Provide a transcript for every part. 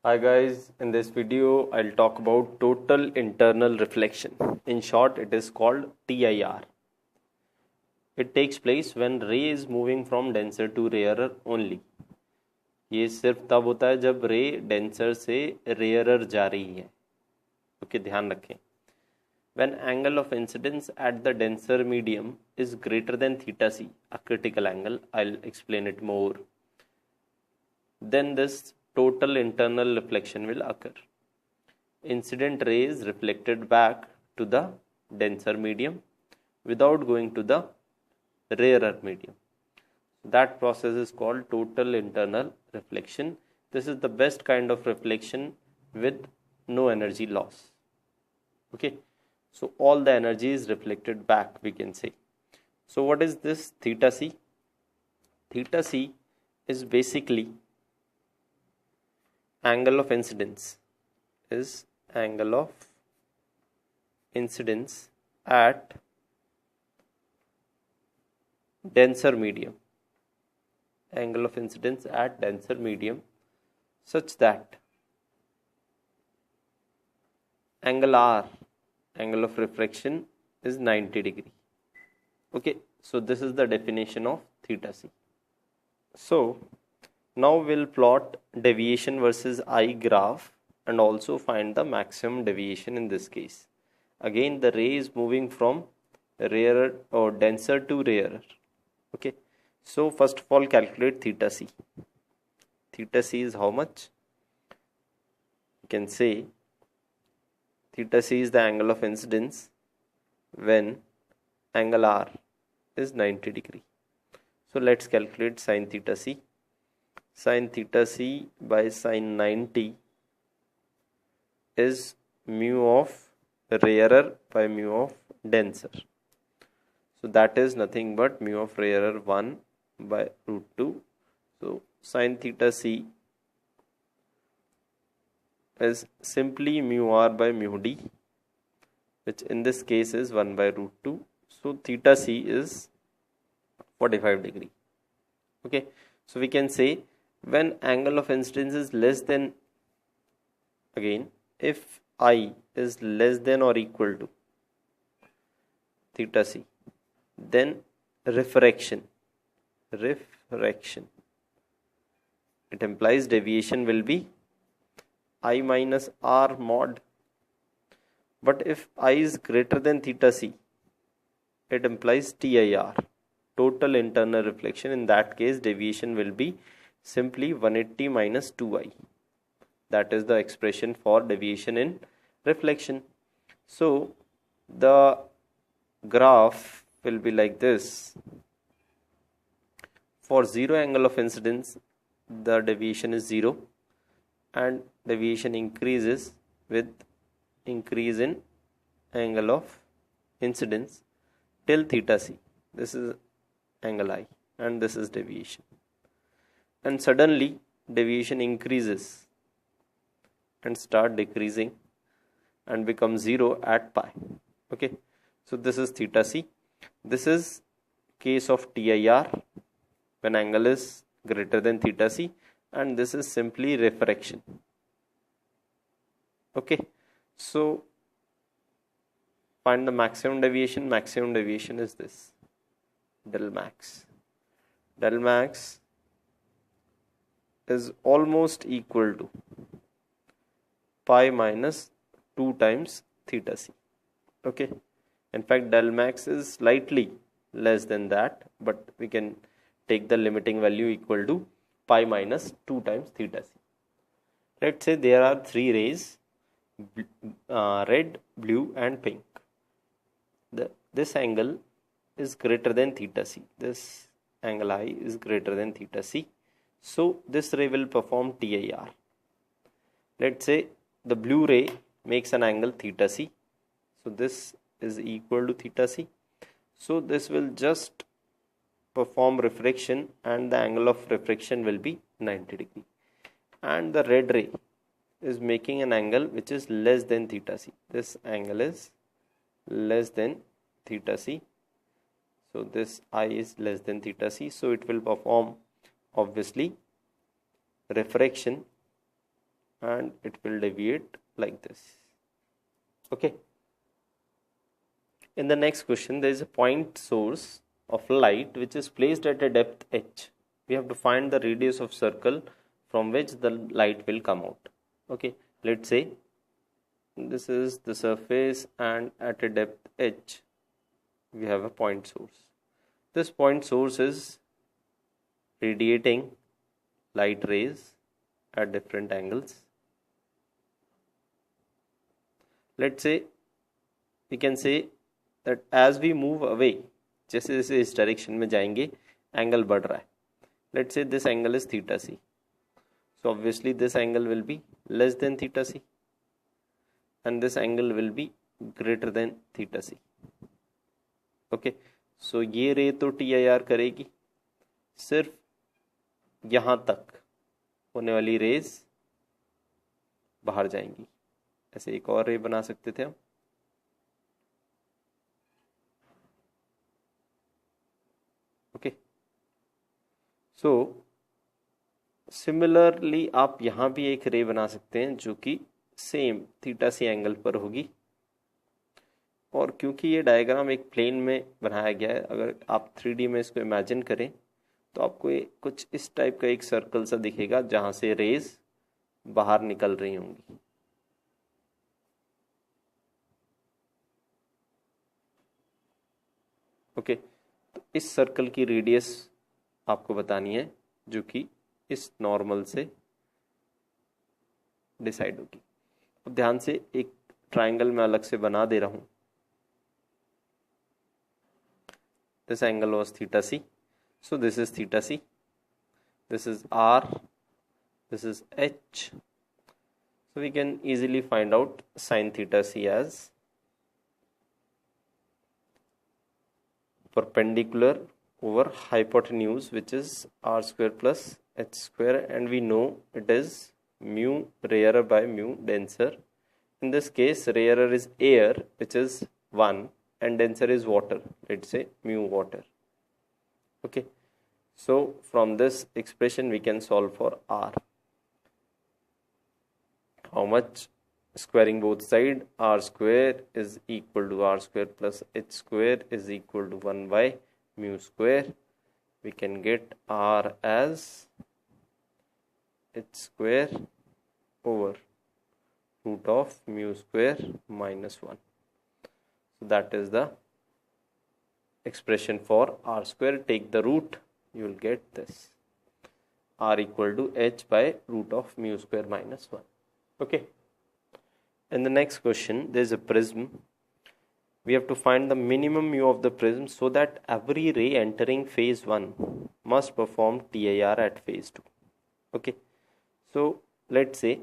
Hi guys, in this video I'll talk about total internal reflection. In short, it is called TIR. It takes place when ray is moving from denser to rarer only. ये सिर्फ तब होता है जब रे denser से rarer जा रही है. ओके, ध्यान रखें. When angle of incidence at the denser medium is greater than theta c, a critical angle, I'll explain it more, then this total internal reflection will occur. Incident rays reflected back to the denser medium without going to the rarer medium. That process is called total internal reflection. This is the best kind of reflection with no energy loss. Okay, so all the energy is reflected back, we can say. So what is this theta c? Theta c is basically angle of incidence, is angle of incidence at denser medium, angle of incidence at denser medium, such that angle R, angle of refraction, is 90 degree. Okay, so this is the definition of theta c. So now we'll plot deviation versus I graph and also find the maximum deviation in this case. Again, the ray is moving from rarer or denser to rarer. Okay, so first of all calculate theta c. Theta c is how much? You can say theta c is the angle of incidence when angle R is 90 degree. So let's calculate sin theta c. Sin theta c by sin 90 is mu of rarer by mu of denser. So that is nothing but mu of rarer 1 by root 2. So sin theta c is simply mu r by mu d, which in this case is 1 by root 2. So theta c is 45 degree. Okay, so we can say when angle of incidence is less than, again, if I is less than or equal to theta c, then refraction, it implies deviation will be I minus r mod. But if I is greater than theta c, it implies TIR, total internal reflection. In that case, deviation will be simply 180 minus 2i. That is the expression for deviation in reflection. So the graph will be like this. For zero angle of incidence, the deviation is 0 and deviation increases with increase in angle of incidence till theta c. This is angle I and this is deviation. And suddenly deviation increases and start decreasing and become 0 at pi. Okay, so this is theta c. This is case of TIR when angle is greater than theta c, and this is simply refraction. Okay, so find the maximum deviation. Maximum deviation is this, del max. Del max is almost equal to pi minus 2 times theta c. Okay, in fact del max is slightly less than that, but we can take the limiting value equal to pi minus 2 times theta c. Let's say there are three rays, red, blue and pink. This angle is greater than theta c. This angle I is greater than theta c. So this ray will perform TIR. Let's say the blue ray makes an angle theta c. So this is equal to theta c. So this will just perform refraction and the angle of refraction will be 90 degree. And the red ray is making an angle which is less than theta c. This angle is less than theta c. So this I is less than theta c. So it will perform obviously refraction and it will deviate like this. Okay. In the next question, there is a point source of light which is placed at a depth h. We have to find the radius of circle from which the light will come out. Okay, let's say this is the surface and at a depth h we have a point source. This point source is radiating light rays at different angles. Let's say we can say that as we move away, जैसे जैसे इस direction में जाएंगे angle बढ़ रहा है. Let's say this angle is theta c. So obviously this angle will be less than theta c and this angle will be greater than theta c. Okay, so ये रे तो TIR करेगी, सिर्फ यहाँ तक होने वाली रेज बाहर जाएंगी. ऐसे एक और रे बना सकते थे हम. ओके, सो सिमिलरली आप यहाँ भी एक रे बना सकते हैं जो कि सेम थीटा सी एंगल पर होगी. और क्योंकि ये डायग्राम एक प्लेन में बनाया गया है, अगर आप 3D में इसको इमेजिन करें तो आपको ये कुछ इस टाइप का एक सर्कल सा दिखेगा जहाँ से रेज बाहर निकल रही होंगी. ओके, तो इस सर्कल की रेडियस आपको बतानी है जो कि इस नॉर्मल से डिसाइड होगी. अब ध्यान से एक ट्रायंगल मैं अलग से बना दे रहा हूं. This angle was theta C, so this is theta c, this is r, this is h. So we can easily find out sin theta c as perpendicular over hypotenuse, which is r square plus h square, and we know it is mu rarer by mu denser. In this case, rarer is air, which is 1, and denser is water, let's say mu water. Okay, so from this expression we can solve for r. How much? Squaring both sides, r square is equal to r square plus h square is equal to 1 by mu square. We can get r as h square over root of mu square minus 1. So that is the expression for r square. Take the root, you will get this, r equal to h by root of mu square minus 1. Okay. In the next question, there is a prism. We have to find the minimum mu of the prism so that every ray entering phase 1 must perform TIR at phase 2. Okay, so let's say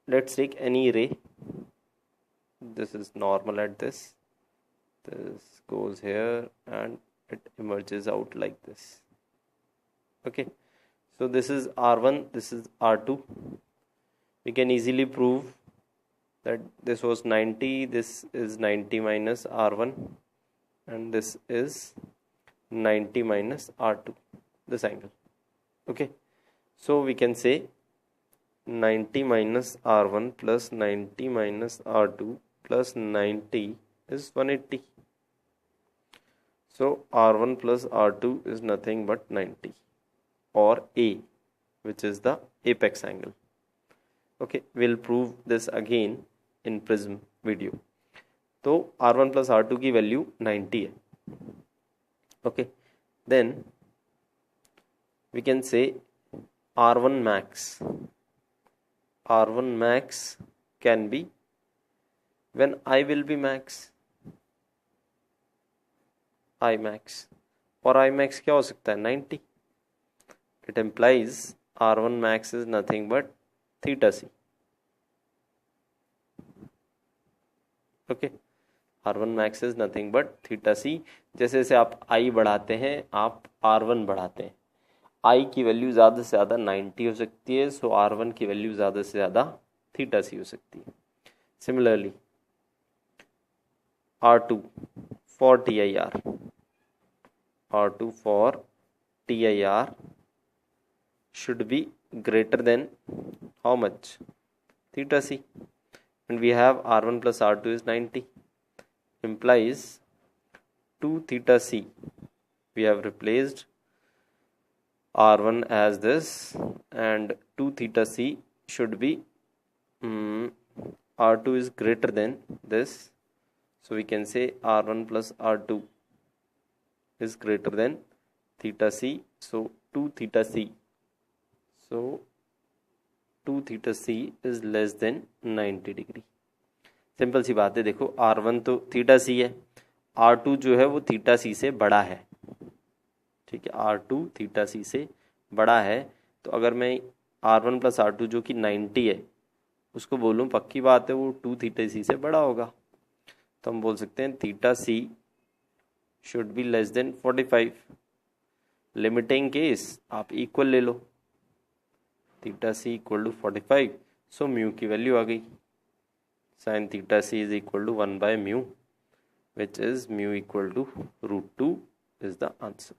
let's take any ray. This is normal at this. This goes here and it emerges out like this. Okay, so this is R1, this is R2. We can easily prove that this was 90, this is 90 minus R1, and this is 90 minus R2, this angle. Okay, so we can say 90 minus R1 plus 90 minus R2 plus 90 is 180. So R1 plus R2 is nothing but 90, or A, which is the apex angle. Okay, we'll prove this again in prism video. तो R1 plus R2 की value 90 है. Okay, then we can say R1 max. R1 max can be when I will be max, I max, और I max क्या हो सकता है? 90. It implies R1 max is nothing but theta c. Okay, R1 max is nothing but theta c. जैसे जैसे आप I बढ़ाते हैं आप R1 बढ़ाते हैं. I की वैल्यू ज़्यादा से ज़्यादा 90 हो सकती है, सो R1 की वैल्यू ज़्यादा से ज़्यादा थीटा सी हो सकती है. Similarly R2 for TIR, R2 for TIR should be greater than how much? Theta c. And we have r1 plus r2 is 90, implies 2 theta c. We have replaced r1 as this, and 2 theta c should be r2 is greater than this, so we can say r1 plus r2 is greater than theta c, so 2 theta c, so 2 theta c is less than 90 degree. Simple सी बात है, देखो r1 तो theta c है, r2 जो है वो theta c से बड़ा है, ठीक है, r2 थीटा c से बड़ा है। तो अगर मैं r1 प्लस r2 जो कि 90 है उसको बोलूँ, पक्की बात है वो 2 थीटा c से बड़ा होगा, तो हम बोल सकते हैं theta c should be less than 45। Limiting case आप इक्वल ले लो, theta C equal to 45, so mu की वैल्यू आ गई, sine theta C is equal to 1 by mu, which is mu equal to √2 is the answer.